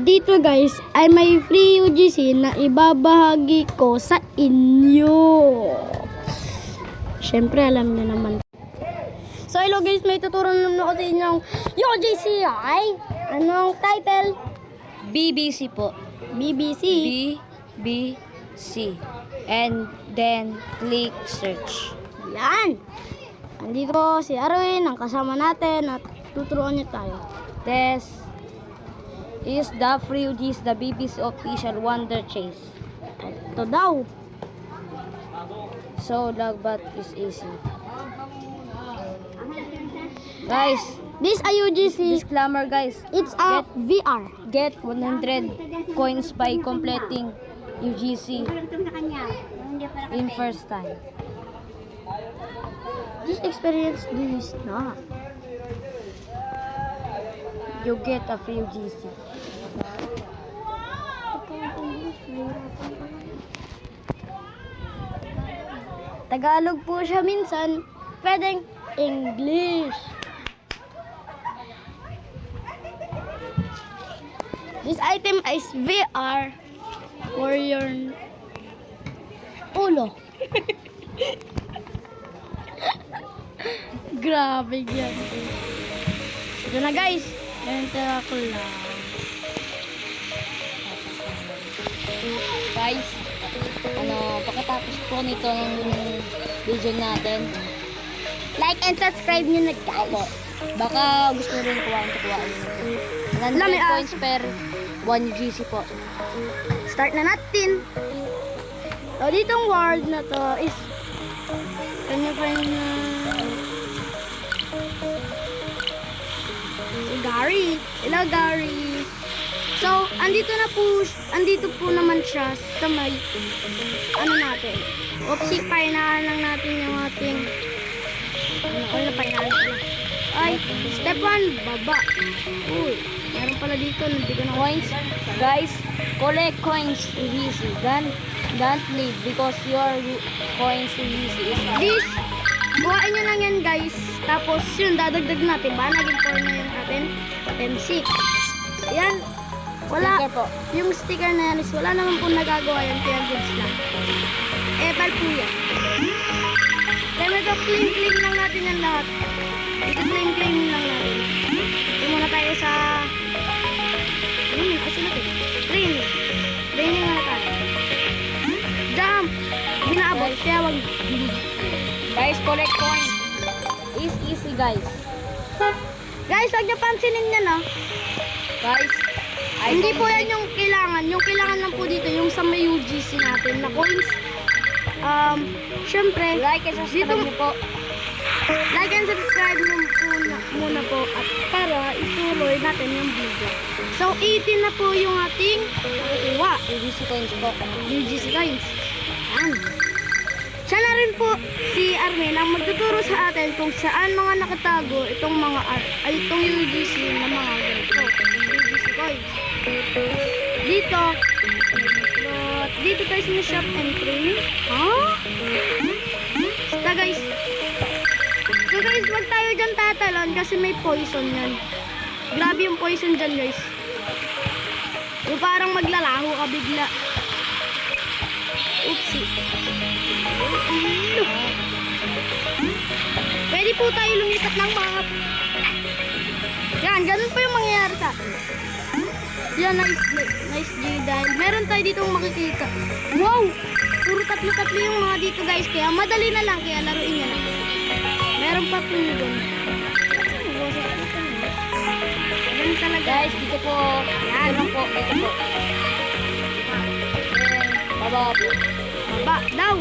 dito guys ay may free UGC na ibabahagi ko sa inyo. Syempre alam niyo naman. So hello guys, may tuturo naman ako sa inyong UGC ay anong title? BBC po. BBC. BBC. And then click search. Yan. Andito po si Arwin, ang kasama natin at tuturuan niya tayo. This is the free UGC, the BBC official Wonder Chase. Ito daw. So logbat is easy. Guys, This UGC, disclaimer guys. it's a VR. Get 100 coins by completing UGC in first time. This experience is not. You get a free UGC. Tagalog po siya minsan. Pwedeng English. This item is VR for your ulo. Grabe yan. Ito na guys. Ganito ako lang. Guys, pagkatapos po nito ng video natin, Like and subscribe nyo na guys. baka gusto nyo rin kuhaan nito. 100 coins per 1 UGC po. Start na natin. So, ditong world na to is kanya-kanya na si Gary. Hello, Gary. So, andito po naman siya sa may ano natin. Oopsie, painahan lang natin yung ating painahan pala. Ay, step 1, baba. Uy, meron pala dito, hindi ko na Coins, guys, collect coins UGC. Don't leave because your coins UGC is This, buhain nyo lang yan guys. Tapos yun, dadagdag natin. Ba, naging 4 na yung atin. Then 6. Yan. Wala. Sticker po. Yung sticker na yan is wala naman po nagagawa yan. Kaya goods lang. Epal po yan. Then ito, claim lang natin yan lahat. Ito, claim lang natin. Ito muna tayo sa training. Training muna tayo. Jump! Hindi naabot. Kaya wag. Guys, collect coins. Is easy guys. Guys, wag niyo pansinin yan, ah. Guys, Hindi po yan yung kailangan. Yung kailangan lang po dito, yung sa may UGC natin na coins. Syempre, like and subscribe dito- niyo po. like and subscribe nyo muna po at para ituloy natin yung video. So, 18 na po yung ating kukuha. UGC coins po. UGC coins. Yan. Siya na rin po si Armin ang magtuturo sa atin kung saan mga nakatago itong mga itong UGC na mga ganito. UGC coins. Dito guys may shop and training. Basta guys. So guys, wag tayo dyan tatalon kasi may poison yan. Grabe yung poison dyan guys. Yung parang maglalaho ka bigla. Oopsie. Pwede po tayo lumipat ng mga... Yan, ganun po yung mangyayari sa atin. Yan, nice G dahil meron tayo ditong makikita. Wow! Puro tatlo-tatlo yung mga dito guys. Kaya madali na lang, kaya laruin nyo lang. Meron pa po nyo doon. Ganun talaga. Guys, dito po. Yan. Ito lang po. Ito po. Then, baba po. Baba daw.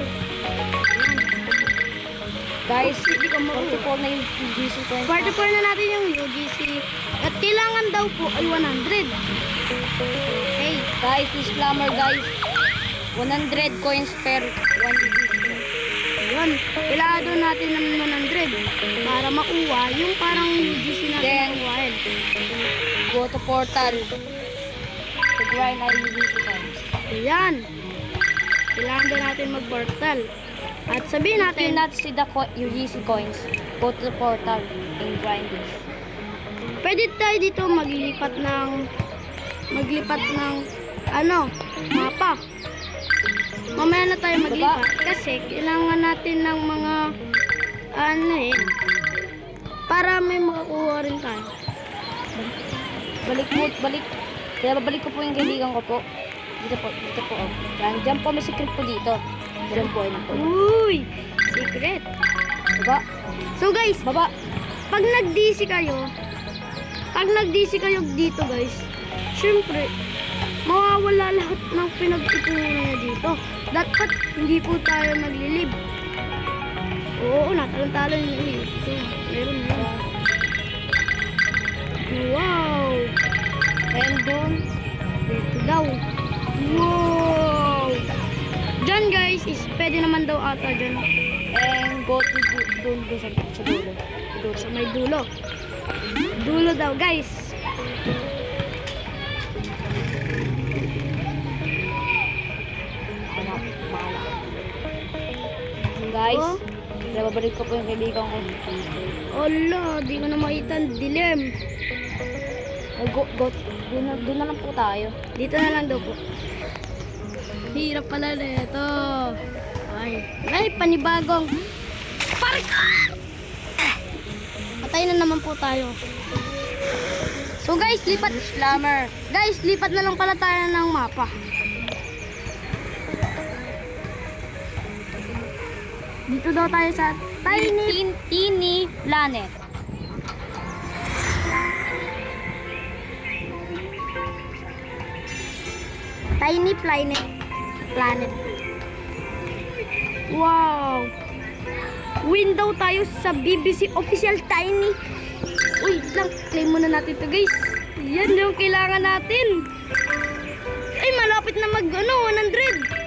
Guys, hindi ko po na yung UGC coins. Quarter na natin yung UGC. At kailangan daw po ay 100. Okay. Guys, disclaimer guys. 100 coins per 1 UGC. Yun. Kailangan daw natin ng 100 para makuha yung parang UGC natin Then, nakuhain. Go to portal. To grind our UGC coins. Ayan. Kailangan daw natin mag-portal. At sabihin If you natin, not see the UGC coins, go to the portal and grind this. pwede tayo dito maglipat ng maglipat ng mapa. Mamaya na tayo maglipat kasi kailangan natin ng mga para may makakuha rin tayo. Balik. Kaya babalik ko po yung kaibigan ko po. Dito po. Yan, dyan po may secret po dito. Dyan po, yun po. Uy! Secret. Baba. So guys, Baba. pag nag-DC kayo dito guys, syempre, mawawala lahat ng pinag-ipunan niya dito. Dapat hindi po tayo maglilib. Oo, natalon-talon yung ilip. Meron na. Wow! And doon. Dito daw. Wow! Diyan guys, is pwede naman daw ata dyan. And go to doon sa dulo. Sa may dulo. Dulo daw guys. Guys, Oh. kaya babalik ko po yung kaibigan ko. Ala, di ko na makita ang dilim. Doon na lang po tayo. Dito na lang daw po. Hirap pala nito. Ay, panibagong parkour! Patay na naman po tayo. So guys, lipat. Slammer. Guys, lipat na lang pala tayo ng mapa. Dito daw tayo sa Tiny Planet. Tiny Planet. Wow! Win daw tayo sa BBC Official Tiny. Wait lang, claim muna natin to guys. Yan yung kailangan natin. Ay, malapit na mag 100.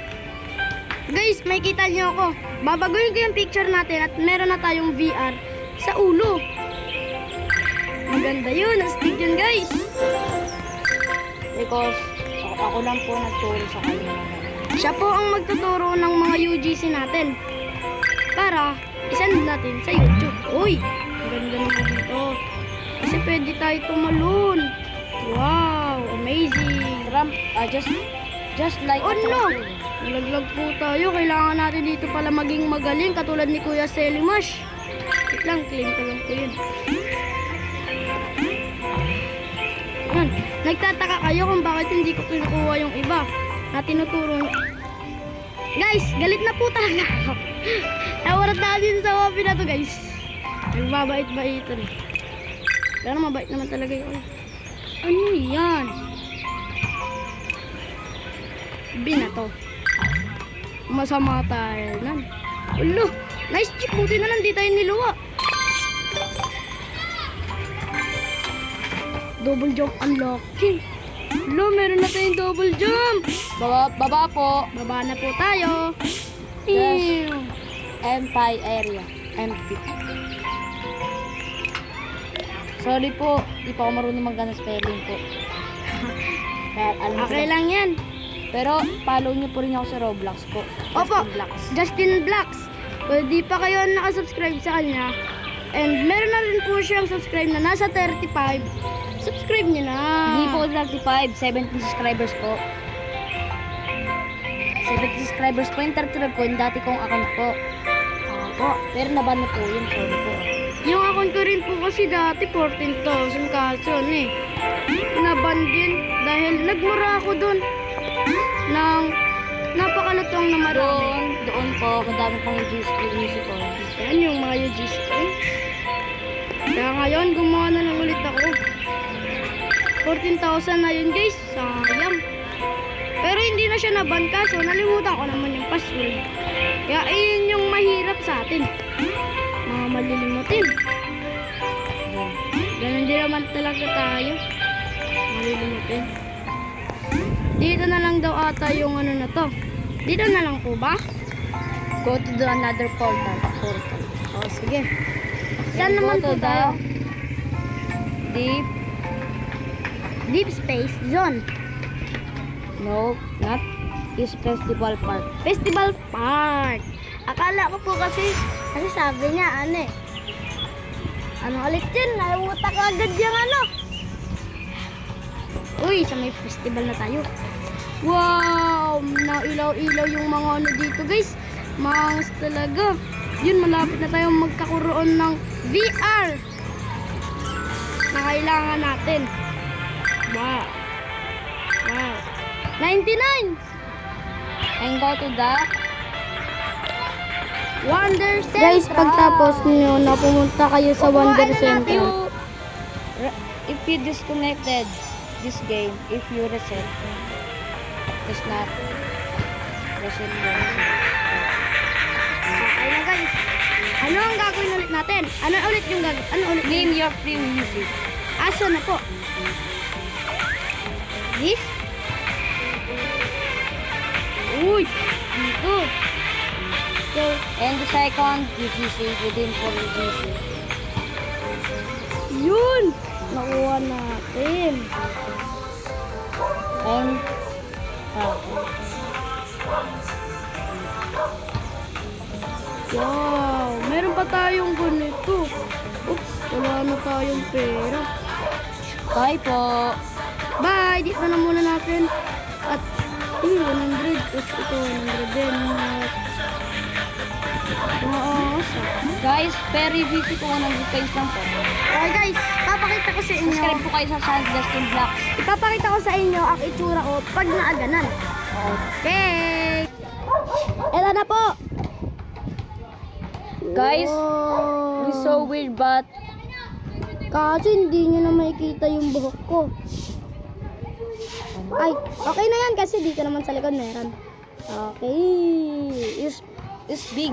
Guys, may kita niyo ako. Babaguhin ko yung picture natin at meron na tayong VR sa ulo. Maganda yun, astig yun guys. Because ako lang po nagturo sa kanya. Siya po ang magtuturo ng mga UGC natin para isend natin sa YouTube. Uy, ang ganda naman dito. Kasi pwede tayo tumalon. Wow, amazing. Just like Oh no! Nalaglag po tayo. Kailangan natin dito pala maging magaling katulad ni Kuya Selimash. Wait lang, claim ko lang po yun. Yan. Nagtataka kayo kung bakit hindi ko kinukuha yung iba na tinuturo. Guys, galit na po talaga ako. Nawarat na dito sa wapi na to guys. Nagbabait-baitan. Pero mabait naman talaga yun. Ano yan? Binato. Masama tayo nan. Ulo, nice chip. Buti na lang di tayo niluwa. Double jump unlocking. Ulo, meron na tayong double jump. Baba po. Baba na po tayo. Yes. Ew. Empire area. MP. Sorry po, di pa ako marunong mag spelling po. Kaya alam ko Okay lang yan. Pero follow niyo po rin ako sa Roblox po. Opo, Justin Blacks. Justin Blacks. Kung di pa kayo nakasubscribe sa kanya, and meron na rin po siyang subscribe na nasa 35, subscribe niyo na. Hindi po 35, 70 subscribers po. 70 subscribers po yung 35 ko, yung dati kong account po. Opo. Pero naban na po yun, sorry po. Yung account ko rin po kasi dati 14,000 kaso naban din dahil nagmura ako dun ng napakalatong na marami. Doon po, madami pang music ko. Yan yung mga UGC ko. Kaya ngayon, gumawa na lang ulit ako. 14,000 na yun guys. Sayang. Pero hindi na siya naban kaso nalimutan ko naman yung password. Kaya ayun yung mahirap sa atin. Mga malilimutin. Ganun din naman talaga tayo. Malilimutin. Dito na lang daw ata yung ano na to. Dito na lang po ba? Go to the another portal. O sige. Saan naman po tayo? Deep Space Zone. No, not is Festival Park. Festival Park. Akala ko po kasi sabi niya ano ulit yun? Nalimutan ko agad yung ano. Uy, sa may festival na tayo. Wow! Nailaw-ilaw yung mga ano dito guys. Mangas talaga. Yun, malapit na tayong magkakaroon ng VR na kailangan natin. Wow! Wow! 99! And go to the Wonder Center! Guys, pagtapos nyo na pumunta kayo sa Wonder Center. If you disconnected this game, if you reset, it's not reset. Okay na guys. Ano ang gagawin ulit natin? Ano ulit yung gagawin? Ano ulit? Name your free music. Aso na po. This? Uy! Dito. So, And the second, UGC within 4 UGC. yun! Nakuha natin. And Wow! Meron pa tayong ganito. Oops! Wala na tayong pera. bye po. Bye! Dito na muna natin. At 100. Tapos ito 100 din. Guys, very busy ko 100 pesos lang po. Okay guys, papakita ko sa inyo. Subscribe po kayo sa Sans Justin Vlogs. Ipapakita ko sa inyo ang itsura ko pag naaganan. Okay! Ito na po! Guys, Wow. it's so weird but Kasi hindi nyo na makikita yung buhok ko. Ay, okay na yan kasi dito naman sa likod meron. Okay. it's big.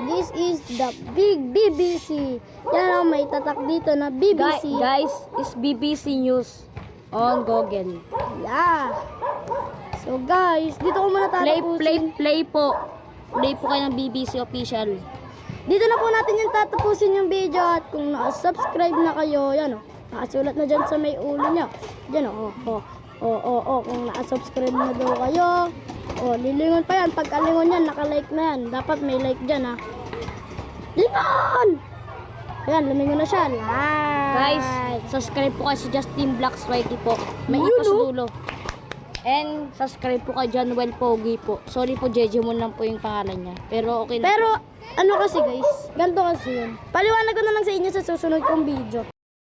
This is the big BBC. Yan ang may tatak dito na BBC. Guys, it's BBC News on Google. Yeah. So guys, dito ko muna tatapusin. Play po. Play po kayo ng BBC official. Dito na po natin yung tatapusin yung video at kung naka-subscribe na kayo, yan o. Nakasulat na dyan sa may ulo nyo. Dyan o. Kung naka-subscribe na daw kayo. Lilingon pa yan. Pagkalingon yan, naka-like na yan. Dapat may like dyan ha. Lingon! Ayan, lumingon na siya. Like! Guys, subscribe po kayo sa Justin Vlogs YT po. May Yun, ipo sa oh. dulo. And subscribe po kay John Well Pogi po. Sorry po, Jejemon lang po yung pangalan niya. Pero okay na. Pero, ano kasi guys, ganito kasi yun. Paliwanag ko na lang sa inyo sa susunod kong video.